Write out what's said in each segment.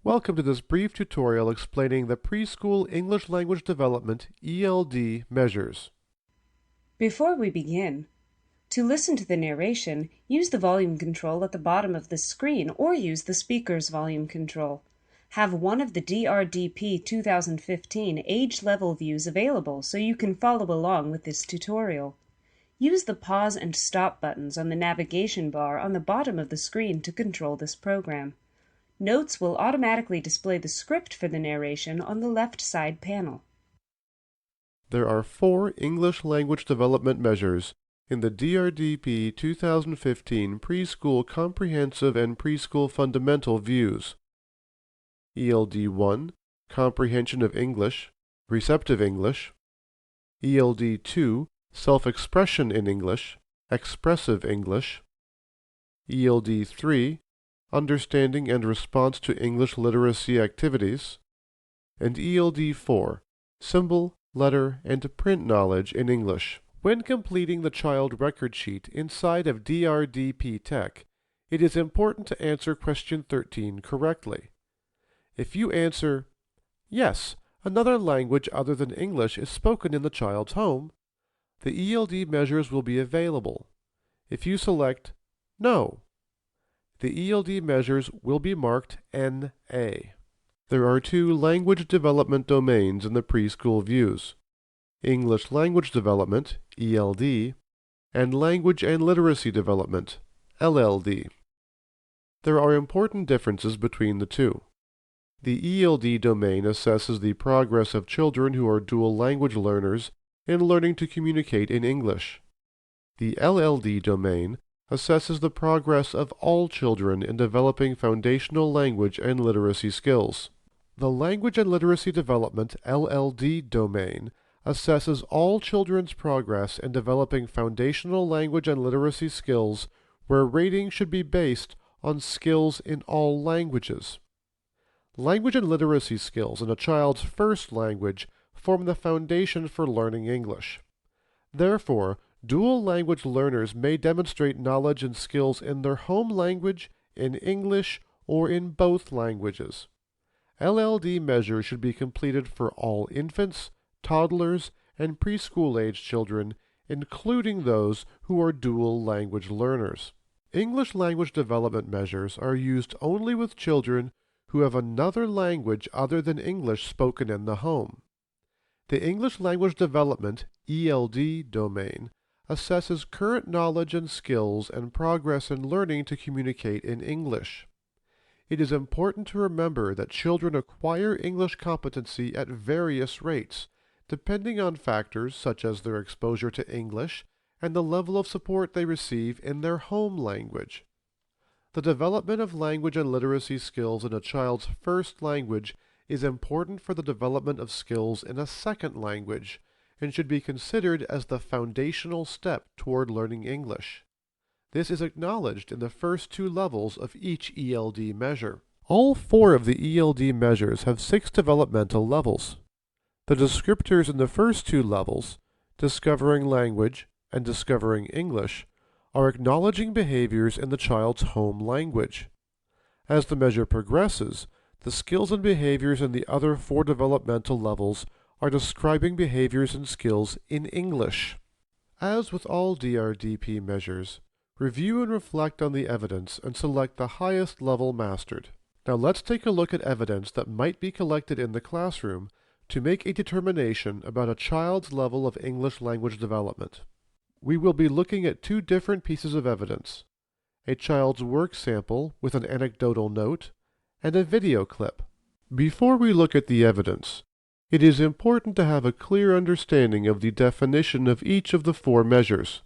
Welcome to this brief tutorial explaining the Preschool English Language Development ELD measures. Before we begin, to listen to the narration, use the volume control at the bottom of the screen or use the speaker's volume control. Have one of the DRDP 2015 age level views available so you can follow along with this tutorial. Use the pause and stop buttons on the navigation bar on the bottom of the screen to control this program. Notes will automatically display the script for the narration on the left side panel. There are 4 English language development measures in the DRDP 2015 Preschool Comprehensive and Preschool Fundamental views. ELD 1, Comprehension of English, Receptive English. ELD 2, Self-Expression in English, Expressive English. ELD 3, Understanding and Response to English Literacy Activities. And ELD 4, Symbol, Letter, and Print Knowledge in English. When completing the child record sheet inside of DRDP Tech, it is important to answer question 13 correctly. If you answer, yes, another language other than English is spoken in the child's home, the ELD measures will be available. If you select no, the ELD measures will be marked NA. There are 2 language development domains in the preschool views: English Language Development, ELD, and Language and Literacy Development, LLD. There are important differences between the 2. The ELD domain assesses the progress of children who are dual language learners in learning to communicate in English. The LLD domain assesses the progress of all children in developing foundational language and literacy skills. The Language and Literacy Development LLD domain assesses all children's progress in developing foundational language and literacy skills, where rating should be based on skills in all languages. Language and literacy skills in a child's first language form the foundation for learning English. Therefore, dual language learners may demonstrate knowledge and skills in their home language, in English, or in both languages. LLD measures should be completed for all infants, toddlers, and preschool-age children, including those who are dual language learners. English language development measures are used only with children who have another language other than English spoken in the home. The English Language Development ELD domain assesses current knowledge and skills and progress in learning to communicate in English. It is important to remember that children acquire English competency at various rates, depending on factors such as their exposure to English and the level of support they receive in their home language. The development of language and literacy skills in a child's first language is important for the development of skills in a second language, and should be considered as the foundational step toward learning English. This is acknowledged in the first 2 levels of each ELD measure. All 4 of the ELD measures have 6 developmental levels. The descriptors in the first 2 levels, discovering language and discovering English, are acknowledging behaviors in the child's home language. As the measure progresses, the skills and behaviors in the other 4 developmental levels are describing behaviors and skills in English. As with all DRDP measures, review and reflect on the evidence and select the highest level mastered. Now let's take a look at evidence that might be collected in the classroom to make a determination about a child's level of English language development. We will be looking at 2 different pieces of evidence: a child's work sample with an anecdotal note and a video clip. Before we look at the evidence, it is important to have a clear understanding of the definition of each of the 4 measures.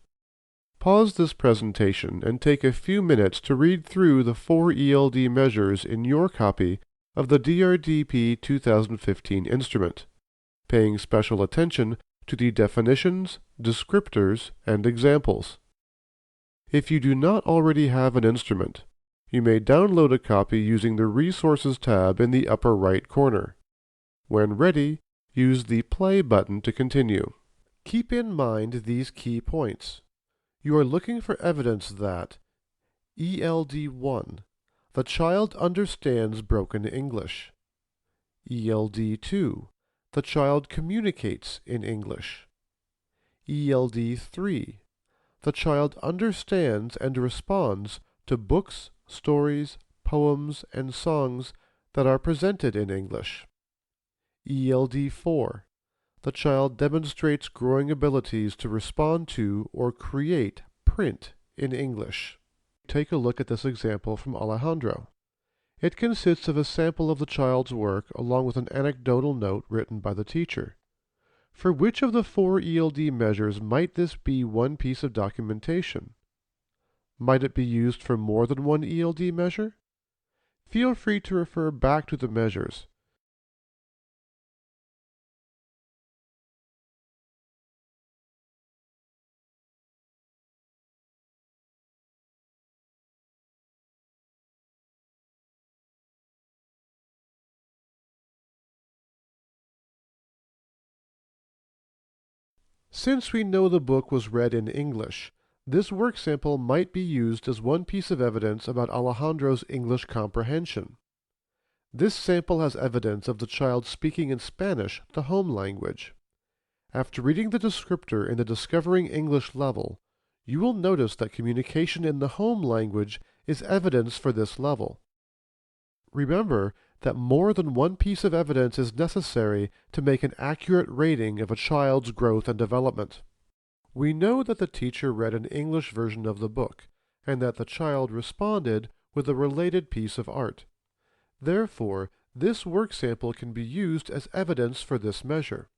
Pause this presentation and take a few minutes to read through the 4 ELD measures in your copy of the DRDP 2015 instrument, paying special attention to the definitions, descriptors, and examples. If you do not already have an instrument, you may download a copy using the Resources tab in the upper right corner. When ready, use the Play button to continue. Keep in mind these key points. You are looking for evidence that ELD1, The child understands broken English. ELD 2. The child communicates in English. ELD 3. The child understands and responds to books, stories, poems, and songs that are presented in English. ELD 4. The child demonstrates growing abilities to respond to or create print in English. Take a look at this example from Alejandro. It consists of a sample of the child's work along with an anecdotal note written by the teacher. For which of the 4 ELD measures might this be one piece of documentation? Might it be used for more than one ELD measure? Feel free to refer back to the measures. Since we know the book was read in English, this work sample might be used as one piece of evidence about Alejandro's English comprehension. This sample has evidence of the child speaking in Spanish, the home language. After reading the descriptor in the Discovering English level, you will notice that communication in the home language is evidence for this level. Remember that more than one piece of evidence is necessary to make an accurate rating of a child's growth and development. We know that the teacher read an English version of the book, and that the child responded with a related piece of art. Therefore, this work sample can be used as evidence for this measure.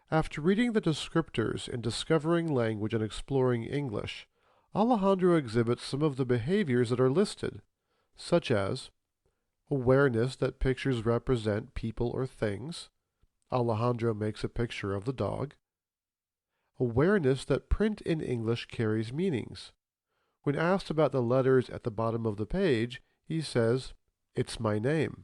After reading the descriptors in Discovering Language and Exploring English, Alejandro exhibits some of the behaviors that are listed, such as awareness that pictures represent people or things. Alejandro makes a picture of the dog. Awareness that print in English carries meanings. When asked about the letters at the bottom of the page, he says, "It's my name."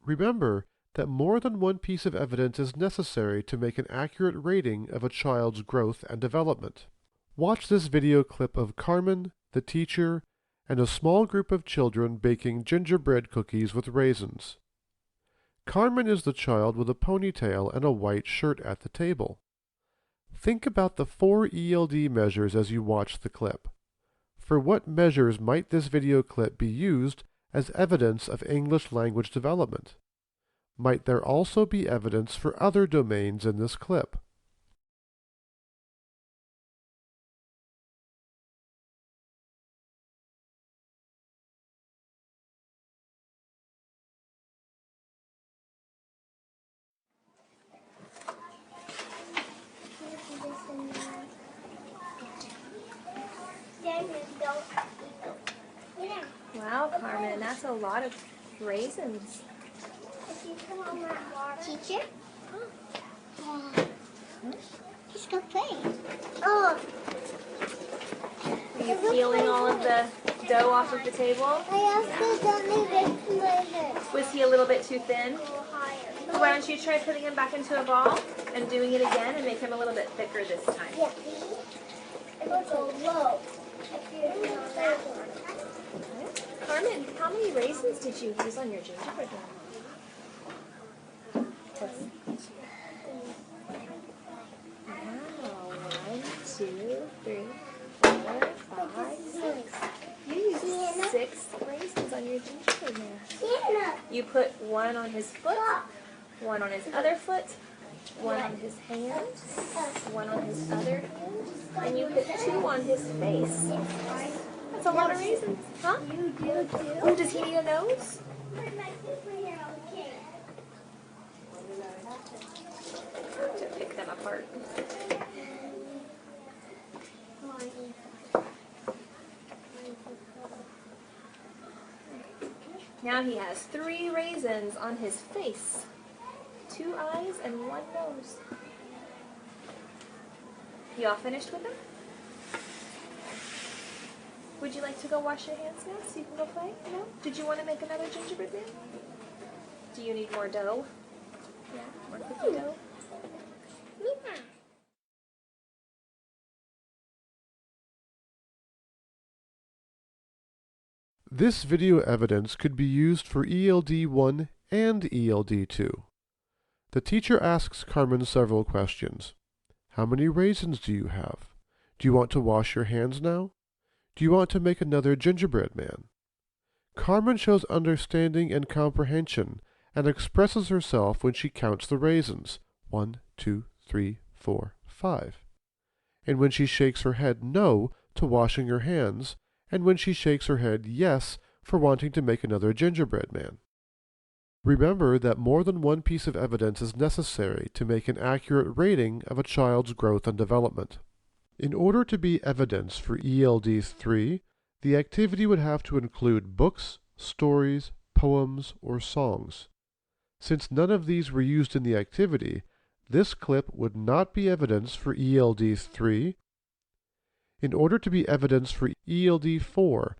Remember that more than one piece of evidence is necessary to make an accurate rating of a child's growth and development. Watch this video clip of Carmen, the teacher, and a small group of children baking gingerbread cookies with raisins. Carmen is the child with a ponytail and a white shirt at the table. Think about the 4 ELD measures as you watch the clip. For what measures might this video clip be used as evidence of English language development? Might there also be evidence for other domains in this clip? Wow, Carmen, that's a lot of raisins. Teacher? Let's go play. Oh. Are you peeling all of the dough off of the table? I also don't need this later. Was he a little bit too thin? Why don't you try putting him back into a ball and doing it again and make him a little bit thicker this time? Yeah. It'll go low. Carmen, how many raisins did you use on your gingerbread man? Wow, 1, 2, 3, 4, 5, 6. You used 6 raisins on your gingerbread man. You put 1 on his foot, 1 on his other foot, 1 on his hand, 1 on his other hand, and you put 2 on his face. That's a lot of raisins, huh? Oh, does he need a nose? To pick them apart. Now he has 3 raisins on his face, 2 eyes and 1 nose. You all finished with them? Would you like to go wash your hands now so you can go play? No? Did you want to make another gingerbread man? Do you need more dough? Yeah, more cookie dough? This video evidence could be used for ELD 1 and ELD 2. The teacher asks Carmen several questions. How many raisins do you have? Do you want to wash your hands now? Do you want to make another gingerbread man? Carmen shows understanding and comprehension and expresses herself when she counts the raisins. 1, 2, 3, 4, 5. And when she shakes her head no to washing her hands, and when she shakes her head yes for wanting to make another gingerbread man. Remember that more than one piece of evidence is necessary to make an accurate rating of a child's growth and development. In order to be evidence for ELD 3, the activity would have to include books, stories, poems, or songs. Since none of these were used in the activity, this clip would not be evidence for ELD 3. In order to be evidence for ELD 4,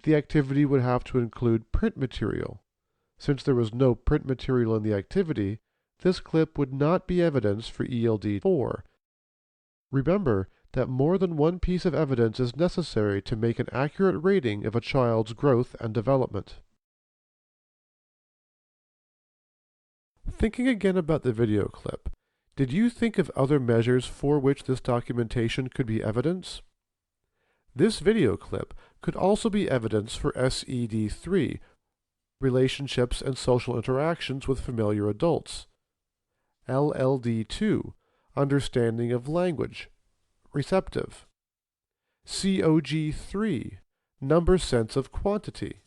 the activity would have to include print material. Since there was no print material in the activity, this clip would not be evidence for ELD 4. Remember that more than one piece of evidence is necessary to make an accurate rating of a child's growth and development. Thinking again about the video clip, did you think of other measures for which this documentation could be evidence? This video clip could also be evidence for SED 3, relationships and social interactions with familiar adults. LLD 2, understanding of language, receptive. COG 3, number sense of quantity.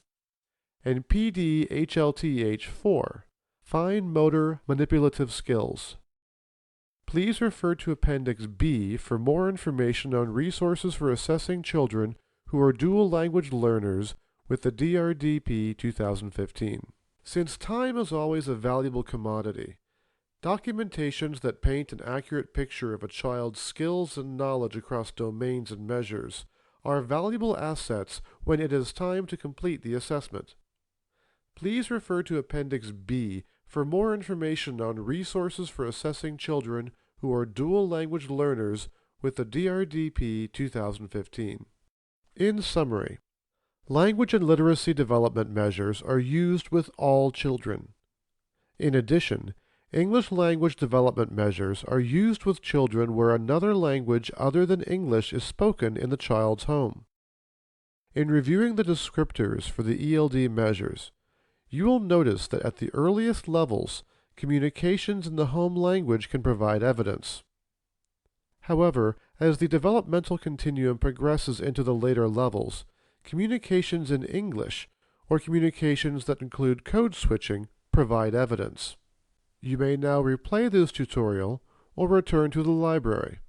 And PDHLTH 4, fine motor manipulative skills. Please refer to Appendix B for more information on resources for assessing children who are dual language learners with the DRDP 2015. Since time is always a valuable commodity, documentations that paint an accurate picture of a child's skills and knowledge across domains and measures are valuable assets when it is time to complete the assessment. Please refer to Appendix B for more information on resources for assessing children who are dual language learners with the DRDP 2015. In summary, language and literacy development measures are used with all children. In addition, English language development measures are used with children where another language other than English is spoken in the child's home. In reviewing the descriptors for the ELD measures, you will notice that at the earliest levels, communications in the home language can provide evidence. However, as the developmental continuum progresses into the later levels, communications in English, or communications that include code switching, provide evidence. You may now replay this tutorial or return to the library.